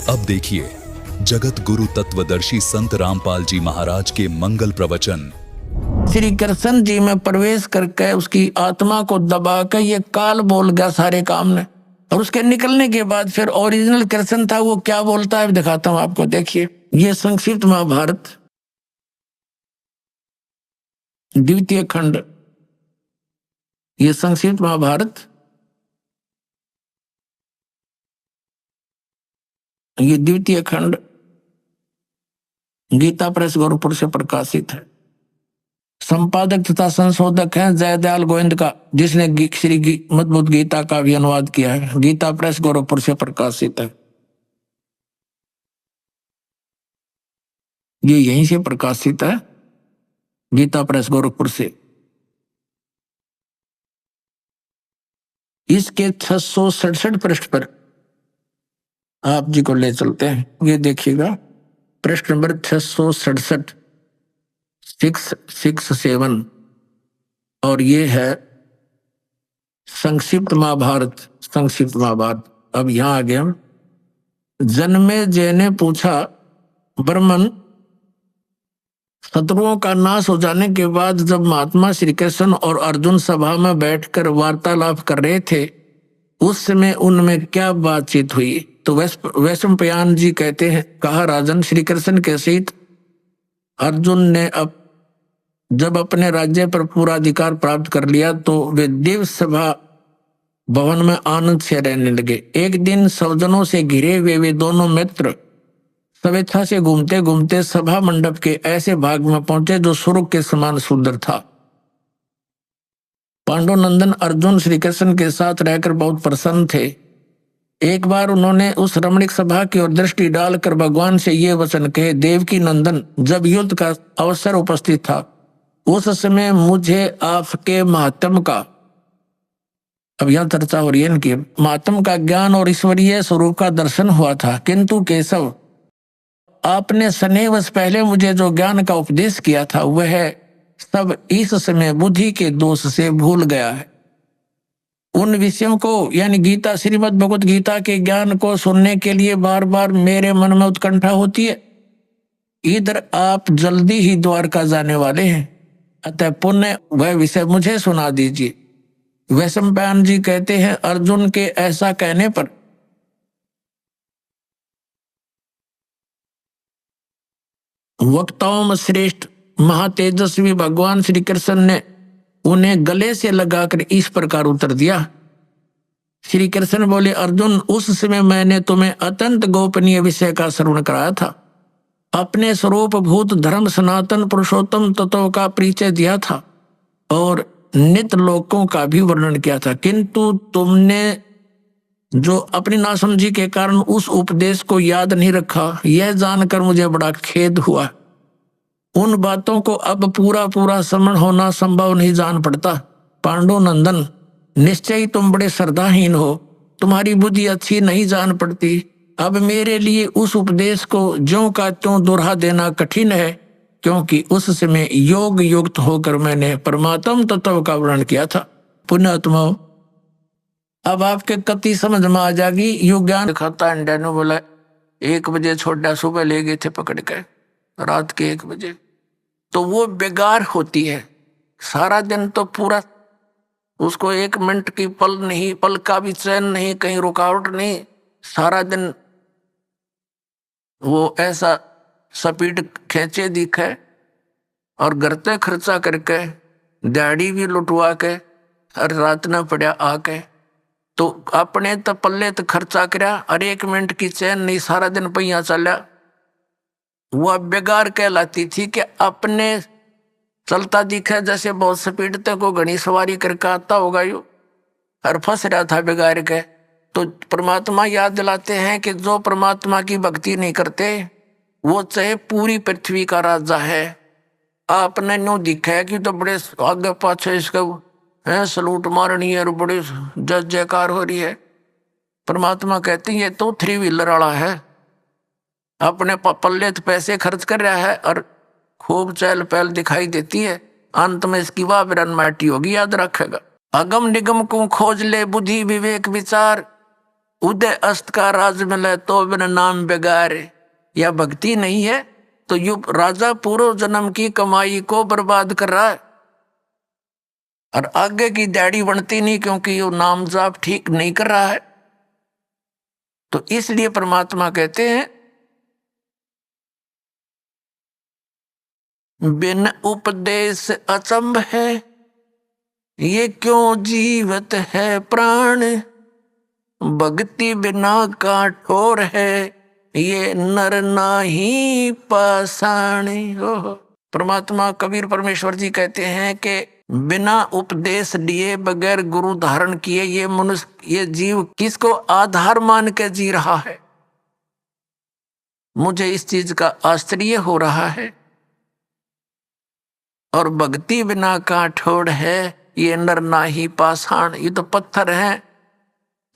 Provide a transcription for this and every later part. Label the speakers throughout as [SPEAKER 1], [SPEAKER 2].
[SPEAKER 1] अब देखिए जगत गुरु तत्वदर्शी संत रामपाल जी महाराज के मंगल प्रवचन।
[SPEAKER 2] श्री कृष्ण जी में प्रवेश करके उसकी आत्मा को दबा के ये काल बोल गया सारे काम ने, और उसके निकलने के बाद फिर ओरिजिनल कृष्ण था वो क्या बोलता है दिखाता हूं आपको। देखिए ये संक्षिप्त महाभारत द्वितीय खंड, ये संक्षिप्त महाभारत ये द्वितीय खंड गीता प्रेस गोरखपुर से प्रकाशित है। संपादक तथा संशोधक हैं जयदयाल गोविंद का, जिसने श्री मद्भुत गीता का भी अनुवाद किया है। गीता प्रेस गोरखपुर से प्रकाशित है। ये यहीं से प्रकाशित है, गीता प्रेस गोरखपुर से। इसके 667 पृष्ठ पर आप जी को ले चलते हैं। ये देखिएगा पृष्ठ नंबर 667 667, और ये है संक्षिप्त महाभारत। संक्षिप्त महाभारत अब यहां आ गया। जन्मेजय ने पूछा, ब्रह्मन, शत्रुओं का नाश हो जाने के बाद जब महात्मा श्री कृष्ण और अर्जुन सभा में बैठकर वार्तालाप कर रहे थे उस समय उनमें क्या बातचीत हुई? तो वैशंपायन जी कहते हैं, कहा राजन, श्री कृष्ण के सहित अर्जुन ने जब अपने राज्य पर पूरा अधिकार प्राप्त कर लिया तो वे दिव्य सभा भवन में आनंद से रहने लगे। एक दिन सौजनों से घिरे हुए वे दोनों मित्र स्वेच्छा से घूमते घूमते सभा मंडप के ऐसे भाग में पहुंचे जो स्वर्ग के समान सुंदर था। पांडुनंदन अर्जुन श्री कृष्ण के साथ रहकर बहुत प्रसन्न थे। एक बार उन्होंने उस रमणीक सभा की ओर दृष्टि डालकर भगवान से ये वचन कहे, देवकी नंदन, जब युद्ध का अवसर उपस्थित था उस समय मुझे आपके महात्म का, अब यहां चर्चा हो रही है इनकी, महात्म का ज्ञान और ईश्वरीय स्वरूप का दर्शन हुआ था, किंतु केशव, आपने स्नेहवश पहले मुझे जो ज्ञान का उपदेश किया था वह सब इस समय बुद्धि के दोष से भूल गया है। उन विषयों को यानी गीता, श्रीमद् भगवत गीता के ज्ञान को सुनने के लिए बार बार मेरे मन में उत्कंठा होती है। इधर आप जल्दी ही द्वारका जाने वाले हैं, अतः पुण्य वह विषय मुझे सुना दीजिए। वैशंपायन जी कहते हैं, अर्जुन के ऐसा कहने पर वक्ताओं में श्रेष्ठ महातेजस्वी भगवान श्री कृष्ण ने उन्हें गले से लगाकर इस प्रकार उत्तर दिया। श्री कृष्ण बोले, अर्जुन, उस समय मैंने तुम्हें अत्यंत गोपनीय विषय का श्रवण कराया था, अपने स्वरूप भूत धर्म सनातन पुरुषोत्तम तत्व का परिचय दिया था और नित्य लोकों का भी वर्णन किया था, किंतु तुमने जो अपनी नासमझी के कारण उस उपदेश को याद नहीं रखा, यह जानकर मुझे बड़ा खेद हुआ। उन बातों को अब पूरा पूरा स्मरण होना संभव नहीं जान पड़ता। पांडुनंदन, निश्चय ही तुम बड़े श्रद्धाहीन हो, तुम्हारी बुद्धि अच्छी नहीं जान पड़ती। अब मेरे लिए उस उपदेश को ज्यों का त्यों दोहरा देना कठिन है, क्योंकि उस समय योग युक्त होकर मैंने परमात्म तत्व का वर्णन किया था। पुण्यात्मा, अब आपके कति समझ में आ जाएगी। योग ज्ञान दिखाता इंडिया ने बोला 1 बजे छोड़ा, सुबह ले गए थे पकड़ के रात के 1 बजे, तो वो बेकार होती है। सारा दिन तो पूरा उसको 1 मिनट की पल नहीं, पल का भी चैन नहीं, कहीं रुकावट नहीं, सारा दिन वो ऐसा स्पीड खींचे दिखे और गरते खर्चा करके दाढ़ी भी लुटवा के हर रात न पड़ा आके, तो अपने तो पल्ले तो खर्चा करा और 1 मिनट की चैन नहीं, सारा दिन पहिया चला। वह बेगार कहलाती थी कि अपने चलता दिखे जैसे बहुत स्पीड तक को घनी सवारी करके आता होगा यू, और फंस रहा था बेगार के। तो परमात्मा याद दिलाते हैं कि जो परमात्मा की भक्ति नहीं करते वो चाहे पूरी पृथ्वी का राजा है, आपने न्यू दिखा है कि तो बड़े आगे पाछे इसका है सलूट मारनी है और बड़े जय जयकार हो रही है। परमात्मा कहते हैं ये तो 3 व्हीलर वाला है, अपने पल्ले तो पैसे खर्च कर रहा है और खूब चहल पहल दिखाई देती है, अंत में इसकी वाह बिरन माटी होगी, याद रखेगा। अगम निगम को खोज ले बुद्धि विवेक विचार, उदय अस्त का राज मिले तो बिन नाम बेगारे, या भक्ति नहीं है तो यू राजा पूर्व जन्म की कमाई को बर्बाद कर रहा है और आगे की दाढ़ी बनती नहीं, क्योंकि ये नाम जाप ठीक नहीं कर रहा है। तो इसलिए परमात्मा कहते हैं बिन उपदेश अचंभ है, ये क्यों जीवत है प्राण, भक्ति बिना का ठोर है, ये नर नाही पाषाण। परमात्मा कबीर परमेश्वर जी कहते हैं कि बिना उपदेश लिए, बगैर गुरु धारण किए ये मनुष्य, ये जीव किसको आधार मान के जी रहा है। मुझे इस चीज का आश्चर्य हो रहा है। और भक्ति बिना का ठोड़ है, ये नर नाही पाषाण, ये तो पत्थर हैं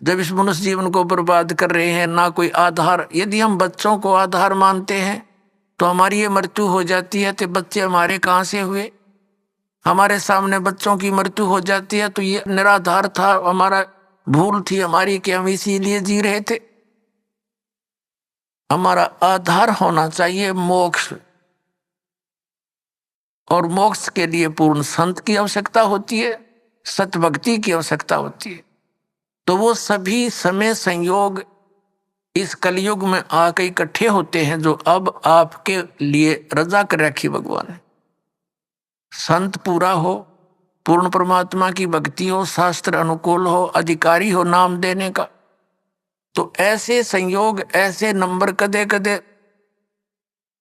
[SPEAKER 2] जब इस मनुष्य जीवन को बर्बाद कर रहे हैं। ना कोई आधार, यदि हम बच्चों को आधार मानते हैं तो हमारी ये मृत्यु हो जाती है, तो बच्चे हमारे कहाँ से हुए। हमारे सामने बच्चों की मृत्यु हो जाती है तो ये निराधार था, हमारा भूल थी हमारी कि हम इसीलिए जी रहे थे। हमारा आधार होना चाहिए मोक्ष, और मोक्ष के लिए पूर्ण संत की आवश्यकता होती है, सत भक्ति की आवश्यकता होती है। तो वो सभी समय संयोग इस कलयुग में आके इकट्ठे होते हैं, जो अब आपके लिए रजा कर रखी भगवान ने। संत पूरा हो, पूर्ण परमात्मा की भक्ति हो, शास्त्र अनुकूल हो, अधिकारी हो नाम देने का, तो ऐसे संयोग, ऐसे नंबर कदे कदे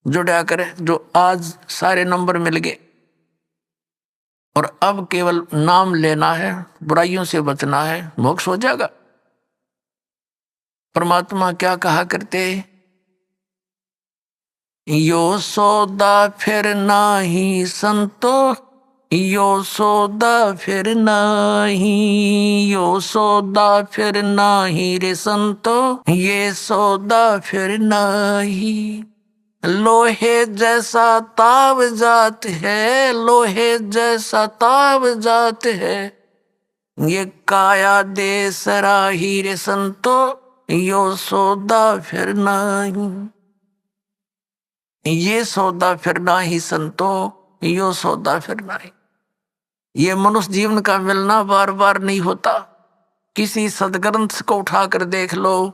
[SPEAKER 2] जुड़ा करें जो आज सारे नंबर मिल गए। और अब केवल नाम लेना है, बुराइयों से बचना है, मोक्ष हो जाएगा। परमात्मा क्या कहा करते, यो सौदा फिर नाही संतो, यो सौदा फिर नाही, यो सौदा फिर नाही रे संतो, ये सौदा फिर नाही। लोहे जैसा ताव जात है, लोहे जैसा ताव जात है, ये काया दे सराही रे संतो, यो सौदा फिर नाही, ये सौदा फिर नाही संतो, यो सौदा फिर नाही। ये मनुष्य जीवन का मिलना बार बार नहीं होता। किसी सदग्रंथ को उठाकर देख लो,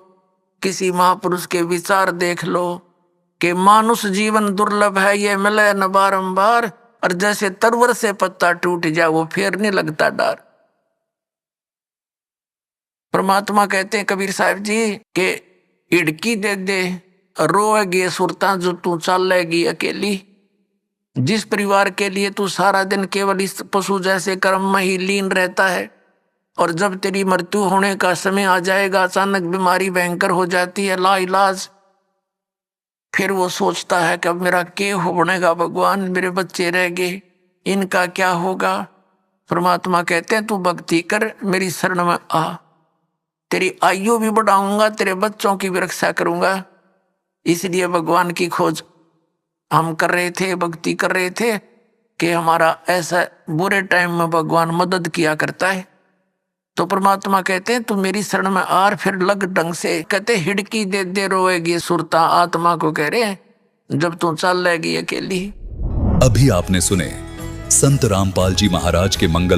[SPEAKER 2] किसी महापुरुष के विचार देख लो कि मानुष जीवन दुर्लभ है, ये मिले न बारंबार, और जैसे तरवर से पत्ता टूट जाए वो फिर नहीं लगता डर। परमात्मा कहते हैं कबीर साहब जी के इड़की दे दे रोएगी सुरता जो तू चलेगी अकेली। जिस परिवार के लिए तू सारा दिन केवल इस पशु जैसे कर्म में ही लीन रहता है, और जब तेरी मृत्यु होने का समय आ जाएगा, अचानक बीमारी भयंकर हो जाती है लाइलाज, फिर वो सोचता है कि अब मेरा क्या हो बनेगा भगवान, मेरे बच्चे रह गए, इनका क्या होगा। परमात्मा कहते हैं तू भक्ति कर, मेरी शरण में आ, तेरी आयु भी बढ़ाऊंगा, तेरे बच्चों की भी रक्षा करूंगा। इसलिए भगवान की खोज हम कर रहे थे, भक्ति कर रहे थे कि हमारा ऐसा बुरे टाइम में भगवान मदद किया करता है। तो परमात्मा कहते हैं तू मेरी शरण में आर, फिर लग ढंग से। कहते हिड़की दे दे रोएगी सुरता, आत्मा को कह रहे हैं जब तू चल लेगी अकेली।
[SPEAKER 1] अभी आपने सुने संत रामपाल जी महाराज के मंगल